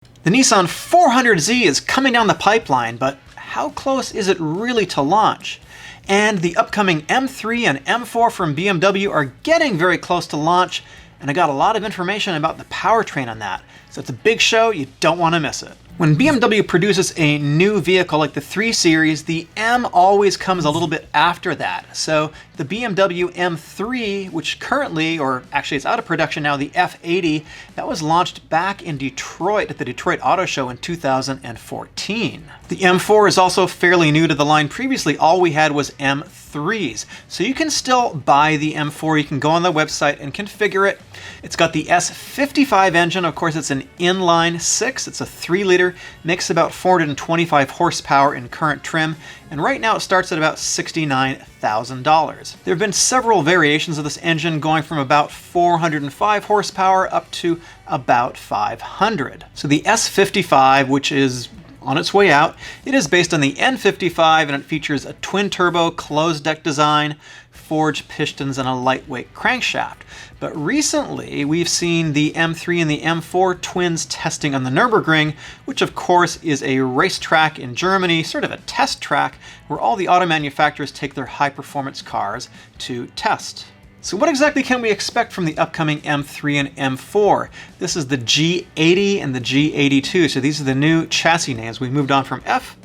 The Nissan 400Z is coming down the pipeline, but how close is it really to launch? And the upcoming M3 and M4 from BMW are getting very close to launch, and I got a lot of information about the powertrain on that. So it's a big show, you don't want to miss it. When BMW produces a new vehicle like the 3 Series, the M always comes a little bit after that. So the BMW M3, which currently, or actually it's out of production now, the F80, that was launched back in Detroit at the Detroit Auto Show in 2014. The M4 is also fairly new to the line. Previously, all we had was M3s. So you can still buy the M4. You can go on the website and configure it. It's got the S55 engine. Of course, it's an inline 6. It's a 3-liter, makes about 425 horsepower in current trim, and right now it starts at about $69,000. There have been several variations of this engine, going from about 405 horsepower up to about 500. So the S55, which is on its way out, it is based on the N55, and it features a twin-turbo closed-deck design, forged pistons, and a lightweight crankshaft. But recently, we've seen the M3 and the M4 twins testing on the Nürburgring, which of course is a racetrack in Germany, sort of a test track, where all the auto manufacturers take their high-performance cars to test. So what exactly can we expect from the upcoming M3 and M4? This is the G80 and the G82, so these are the new chassis names. We moved on from F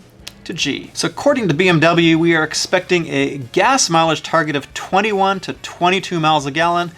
to G. So according to BMW, we are expecting a gas mileage target of 21 to 22 miles a gallon.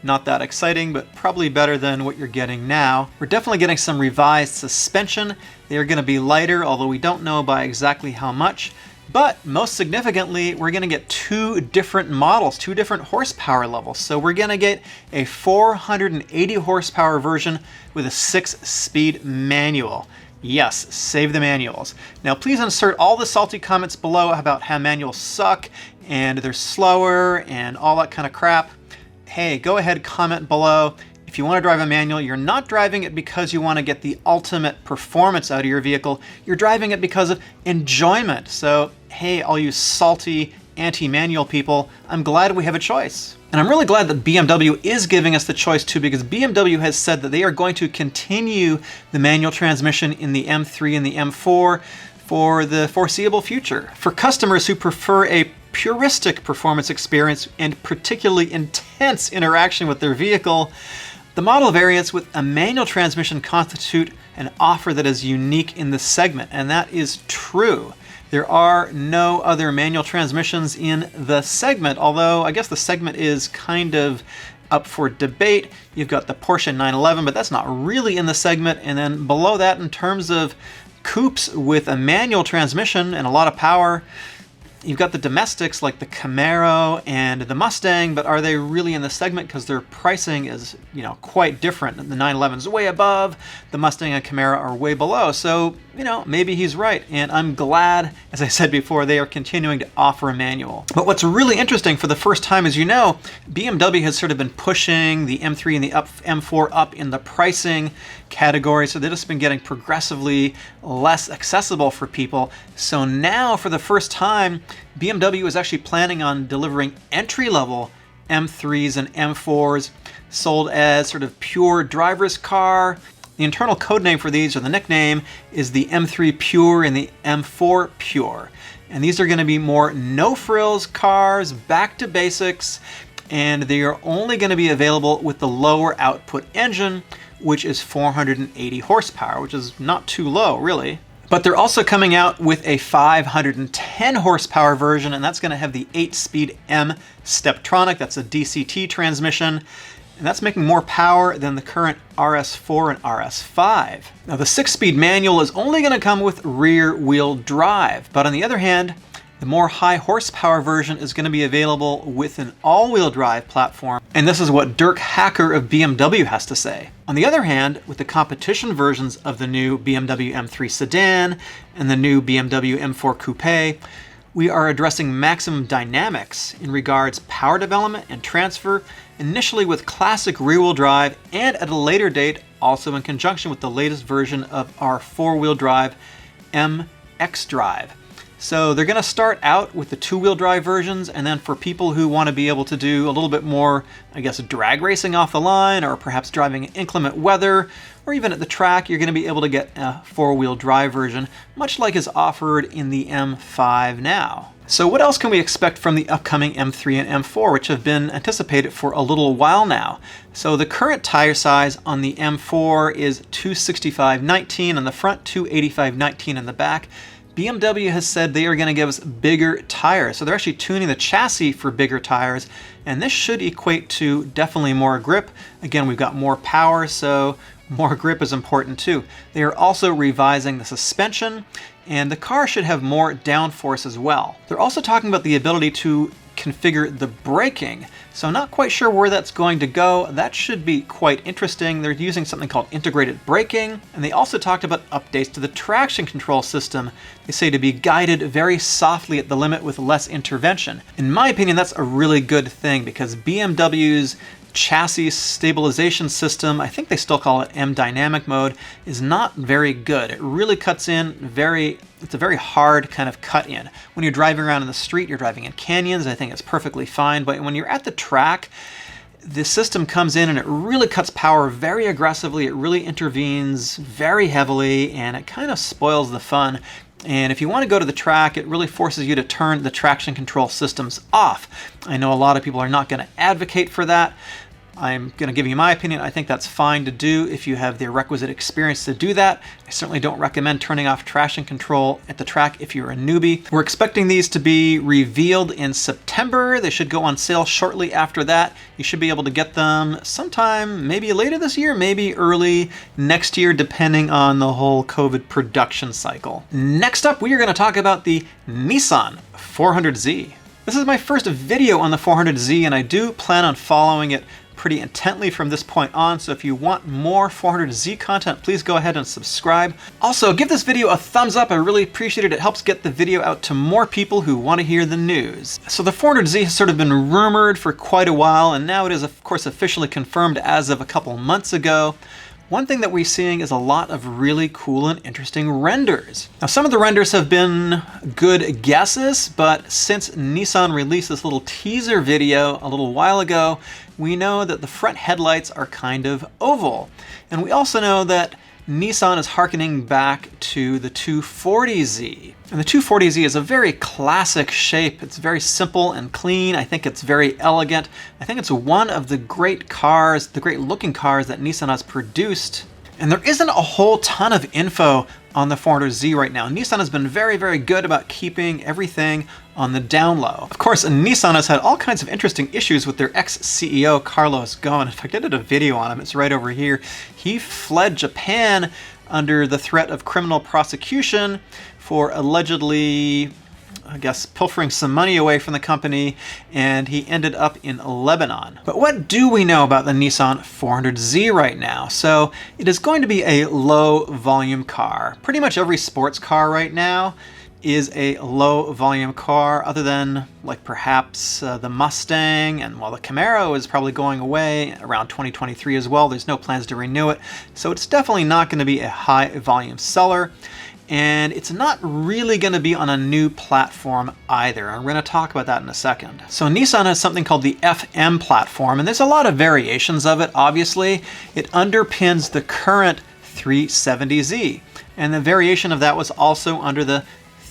Not that exciting, but probably better than what you're getting now. We're definitely getting some revised suspension. They are going to be lighter, although we don't know by exactly how much. But most significantly, we're going to get 2 different models, 2 different horsepower levels. So we're going to get a 480 horsepower version with a 6-speed manual. Yes, save the manuals. Now please insert all the salty comments below about how manuals suck and they're slower and all that kind of crap. Hey, go ahead, comment below. If you want to drive a manual, you're not driving it because you want to get the ultimate performance out of your vehicle. You're driving it because of enjoyment. So, hey, all you salty anti-manual people, I'm glad we have a choice. And I'm really glad that BMW is giving us the choice too, because BMW has said that they are going to continue the manual transmission in the M3 and the M4 for the foreseeable future. For customers who prefer a puristic performance experience and particularly intense interaction with their vehicle, the model variants with a manual transmission constitute an offer that is unique in this segment, and that is true. There are no other manual transmissions in the segment, although I guess the segment is kind of up for debate. You've got the Porsche 911, but that's not really in the segment. And then below that, in terms of coupes with a manual transmission and a lot of power, you've got the domestics like the Camaro and the Mustang, but are they really in the segment? Because their pricing is, quite different. The 911 is way above, the Mustang and Camaro are way below. So, maybe he's right. And I'm glad, as I said before, they are continuing to offer a manual. But what's really interesting, for the first time, as you know, BMW has sort of been pushing the M3 and the M4 up in the pricing category. So they've just been getting progressively less accessible for people. So now, for the first time, BMW is actually planning on delivering entry-level M3s and M4s sold as sort of pure driver's car. The internal code name for these, or the nickname, is the M3 Pure and the M4 Pure. And these are going to be more no-frills cars, back to basics, and they are only going to be available with the lower output engine, which is 480 horsepower, which is not too low, really. But they're also coming out with a 510 horsepower version, and that's going to have the 8-speed M Steptronic. That's a DCT transmission, and that's making more power than the current RS4 and RS5. Now, the 6-speed manual is only going to come with rear-wheel drive, but on the other hand, the more high horsepower version is going to be available with an all-wheel drive platform, and this is what Dirk Hacker of BMW has to say. On the other hand, with the competition versions of the new BMW M3 sedan and the new BMW M4 Coupe, we are addressing maximum dynamics in regards power development and transfer, initially with classic rear-wheel drive, and at a later date also in conjunction with the latest version of our four-wheel drive MX Drive. So they're going to start out with the two-wheel drive versions, and then for people who want to be able to do a little bit more, I guess, drag racing off the line, or perhaps driving in inclement weather, or even at the track, you're going to be able to get a four-wheel drive version, much like is offered in the M5 now. So what else can we expect from the upcoming M3 and M4, which have been anticipated for a little while now? So the current tire size on the M4 is 265/19 on the front, 285/19 in the back. BMW has said they are going to give us bigger tires, so they're actually tuning the chassis for bigger tires, and this should equate to definitely more grip. Again, we've got more power, so more grip is important too. They are also revising the suspension, and the car should have more downforce as well. They're also talking about the ability to configure the braking. So I'm not quite sure where that's going to go. That should be quite interesting. They're using something called integrated braking, and they also talked about updates to the traction control system. They say to be guided very softly at the limit with less intervention. In my opinion, that's a really good thing because BMW's chassis stabilization system, I think they still call it M dynamic mode, is not very good. It really cuts in it's a very hard kind of cut in. When you're driving around in the street, you're driving in canyons, I think it's perfectly fine, but when you're at the track, the system comes in and it really cuts power very aggressively, it really intervenes very heavily, and it kind of spoils the fun. And if you want to go to the track, it really forces you to turn the traction control systems off. I know a lot of people are not going to advocate for that. I'm going to give you my opinion. I think that's fine to do if you have the requisite experience to do that. I certainly don't recommend turning off traction control at the track if you're a newbie. We're expecting these to be revealed in September. They should go on sale shortly after that. You should be able to get them sometime maybe later this year, maybe early next year, depending on the whole COVID production cycle. Next up, we are going to talk about the Nissan 400Z. This is my first video on the 400Z, and I do plan on following it pretty intently from this point on, so if you want more 400Z content, please go ahead and subscribe. Also, give this video a thumbs up. I really appreciate it. It helps get the video out to more people who want to hear the news. So the 400Z has sort of been rumored for quite a while, and now it is, of course, officially confirmed as of a couple months ago. One thing that we're seeing is a lot of really cool and interesting renders. Now, some of the renders have been good guesses, but since Nissan released this little teaser video a little while ago, we know that the front headlights are kind of oval. And we also know that Nissan is hearkening back to the 240Z. And the 240Z is a very classic shape. It's very simple and clean. I think it's very elegant. I think it's one of the great cars, the great looking cars that Nissan has produced. And there isn't a whole ton of info on the 400Z right now. Nissan has been very, very good about keeping everything on the down low. Of course, Nissan has had all kinds of interesting issues with their ex-CEO, Carlos Ghosn. In fact, I did a video on him. It's right over here. He fled Japan under the threat of criminal prosecution for allegedly, I guess, pilfering some money away from the company, and he ended up in Lebanon. But what do we know about the Nissan 400Z right now? So it is going to be a low volume car. Pretty much every sports car right now is a low volume car, other than like perhaps the Mustang, and while the Camaro is probably going away around 2023 as well. There's no plans to renew it. So it's definitely not going to be a high volume seller. And it's not really going to be on a new platform either. I'm going to talk about that in a second. So Nissan has something called the FM platform, and there's a lot of variations of it, obviously. It underpins the current 370Z, and the variation of that was also under the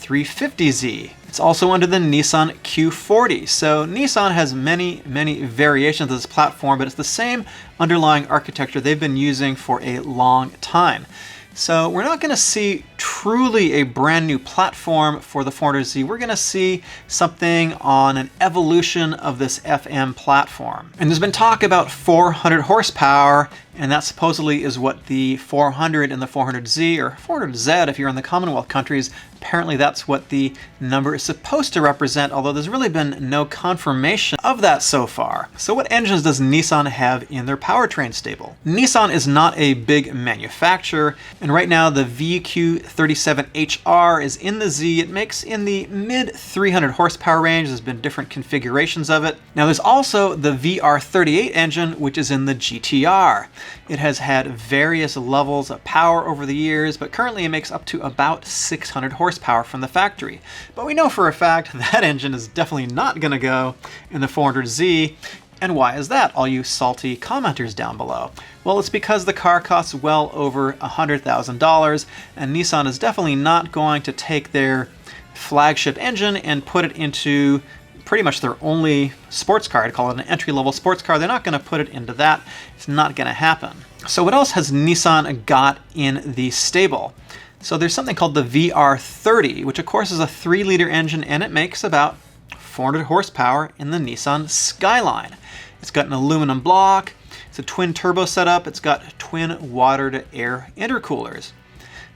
350Z. It's also under the Nissan Q40. So Nissan has many, many variations of this platform, but it's the same underlying architecture they've been using for a long time. So we're not going to see truly a brand new platform for the 400Z. We're going to see something on an evolution of this FM platform. And there's been talk about 400 horsepower, and that supposedly is what the 400 and the 400Z, or 400Z if you're in the Commonwealth countries, apparently that's what the number is supposed to represent, although there's really been no confirmation of that so far. So what engines does Nissan have in their powertrain stable? Nissan is not a big manufacturer, and right now the VQ37HR is in the Z. It makes in the mid 300 horsepower range. There's been different configurations of it. Now there's also the VR38 engine, which is in the GTR. It has had various levels of power over the years, but currently it makes up to about 600 horsepower from the factory. But we know for a fact that engine is definitely not going to go in the 400Z. And why is that, all you salty commenters down below? Well, it's because the car costs well over $100,000, and Nissan is definitely not going to take their flagship engine and put it into pretty much their only sports car. I'd call it an entry-level sports car. They're not going to put it into that. It's not going to happen. So what else has Nissan got in the stable? So there's something called the VR30, which of course is a 3-liter engine, and it makes about 400 horsepower in the Nissan Skyline. It's got an aluminum block, it's a twin turbo setup, it's got twin water-to-air intercoolers.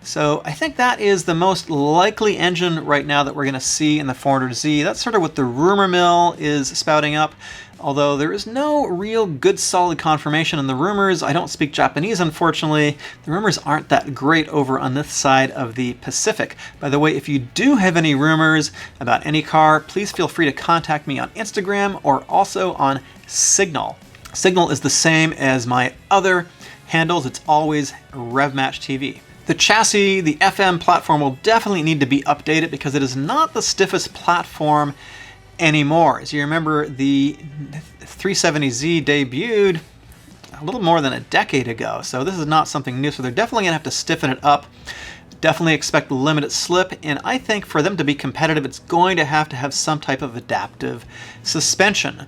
So I think that is the most likely engine right now that we're going to see in the 400Z. That's sort of what the rumor mill is spouting up, although there is no real good solid confirmation in the rumors. I don't speak Japanese, unfortunately. The rumors aren't that great over on this side of the Pacific. By the way, if you do have any rumors about any car, please feel free to contact me on Instagram or also on Signal. Signal is the same as my other handles. It's always RevMatchTV. The chassis, the FM platform will definitely need to be updated because it is not the stiffest platform anymore. As you remember, the 370Z debuted a little more than a decade ago, so this is not something new, so they're definitely going to have to stiffen it up. Definitely expect limited slip, and I think for them to be competitive, it's going to have some type of adaptive suspension.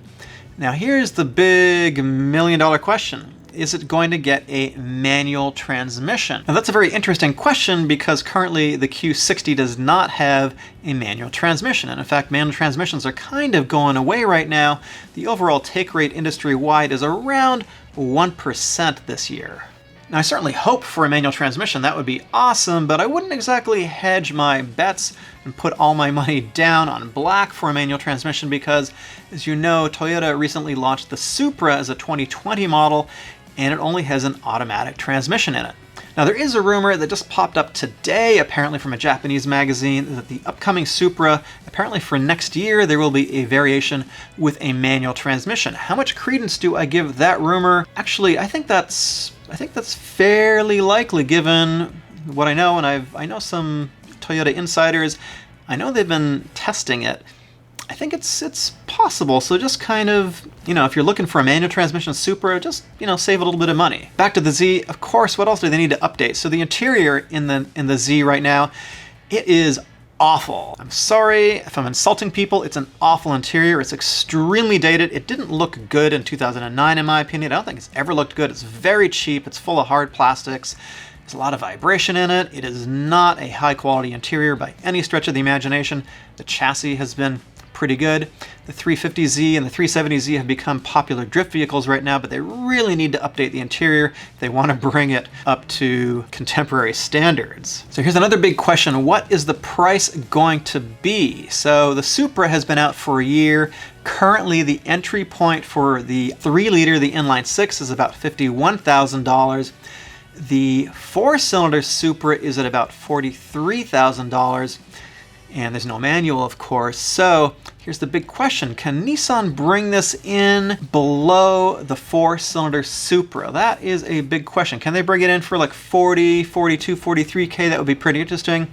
Now here's the big million-dollar question. Is it going to get a manual transmission? Now that's a very interesting question because currently the Q60 does not have a manual transmission. And in fact, manual transmissions are kind of going away right now. The overall take rate industry-wide is around 1% this year. Now I certainly hope for a manual transmission. That would be awesome, but I wouldn't exactly hedge my bets and put all my money down on black for a manual transmission because, as you know, Toyota recently launched the Supra as a 2020 model, and it only has an automatic transmission in it. Now there is a rumor that just popped up today, apparently from a Japanese magazine, that the upcoming Supra, apparently for next year, there will be a variation with a manual transmission. How much credence do I give that rumor? Actually, I think that's fairly likely given what I know, and I know some Toyota insiders. I know they've been testing it. I think it's possible, so just kind of, if you're looking for a manual transmission Supra, just, save a little bit of money. Back to the Z, of course, what else do they need to update? So the interior in the Z right now, it is awful. I'm sorry if I'm insulting people, it's an awful interior. It's extremely dated. It didn't look good in 2009, in my opinion. I don't think it's ever looked good. It's very cheap. It's full of hard plastics. There's a lot of vibration in it. It is not a high quality interior by any stretch of the imagination. The chassis has been pretty good. The 350Z and the 370Z have become popular drift vehicles right now, but they really need to update the interior if they want to bring it up to contemporary standards. So here's another big question. What is the price going to be? So the Supra has been out for a year. Currently, the entry point for the 3-liter, the inline 6, is about $51,000. The 4-cylinder Supra is at about $43,000. And there's no manual, of course. So here's the big question. Can Nissan bring this in below the 4-cylinder Supra? That is a big question. Can they bring it in for like 40, 42, 43K? That would be pretty interesting.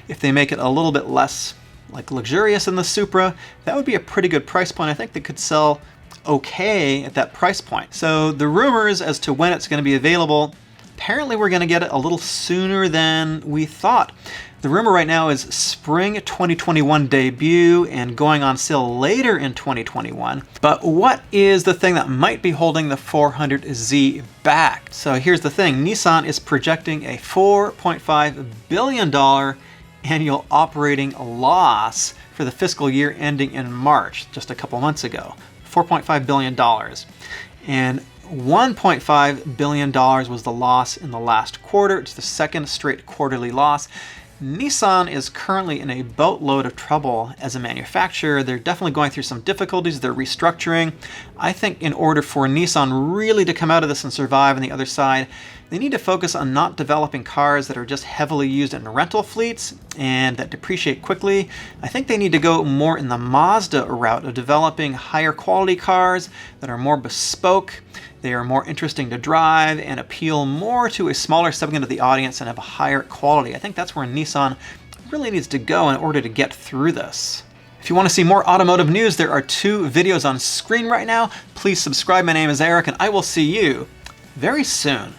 If they make it a little bit less like luxurious than the Supra, that would be a pretty good price point. I think they could sell okay at that price point. So the rumors as to when it's going to be available, apparently we're going to get it a little sooner than we thought. The rumor right now is spring 2021 debut and going on sale later in 2021. But what is the thing that might be holding the 400Z back? So here's the thing. Nissan is projecting a $4.5 billion annual operating loss for the fiscal year ending in March, just a couple months ago. $4.5 billion. And $1.5 billion was the loss in the last quarter. It's the second straight quarterly loss. Nissan is currently in a boatload of trouble as a manufacturer. They're definitely going through some difficulties. They're restructuring. I think in order for Nissan really to come out of this and survive on the other side, they need to focus on not developing cars that are just heavily used in rental fleets and that depreciate quickly. I think they need to go more in the Mazda route of developing higher quality cars that are more bespoke. They are more interesting to drive and appeal more to a smaller segment of the audience and have a higher quality. I think that's where Nissan really needs to go in order to get through this. If you want to see more automotive news, there are 2 videos on screen right now. Please subscribe. My name is Eric, and I will see you very soon.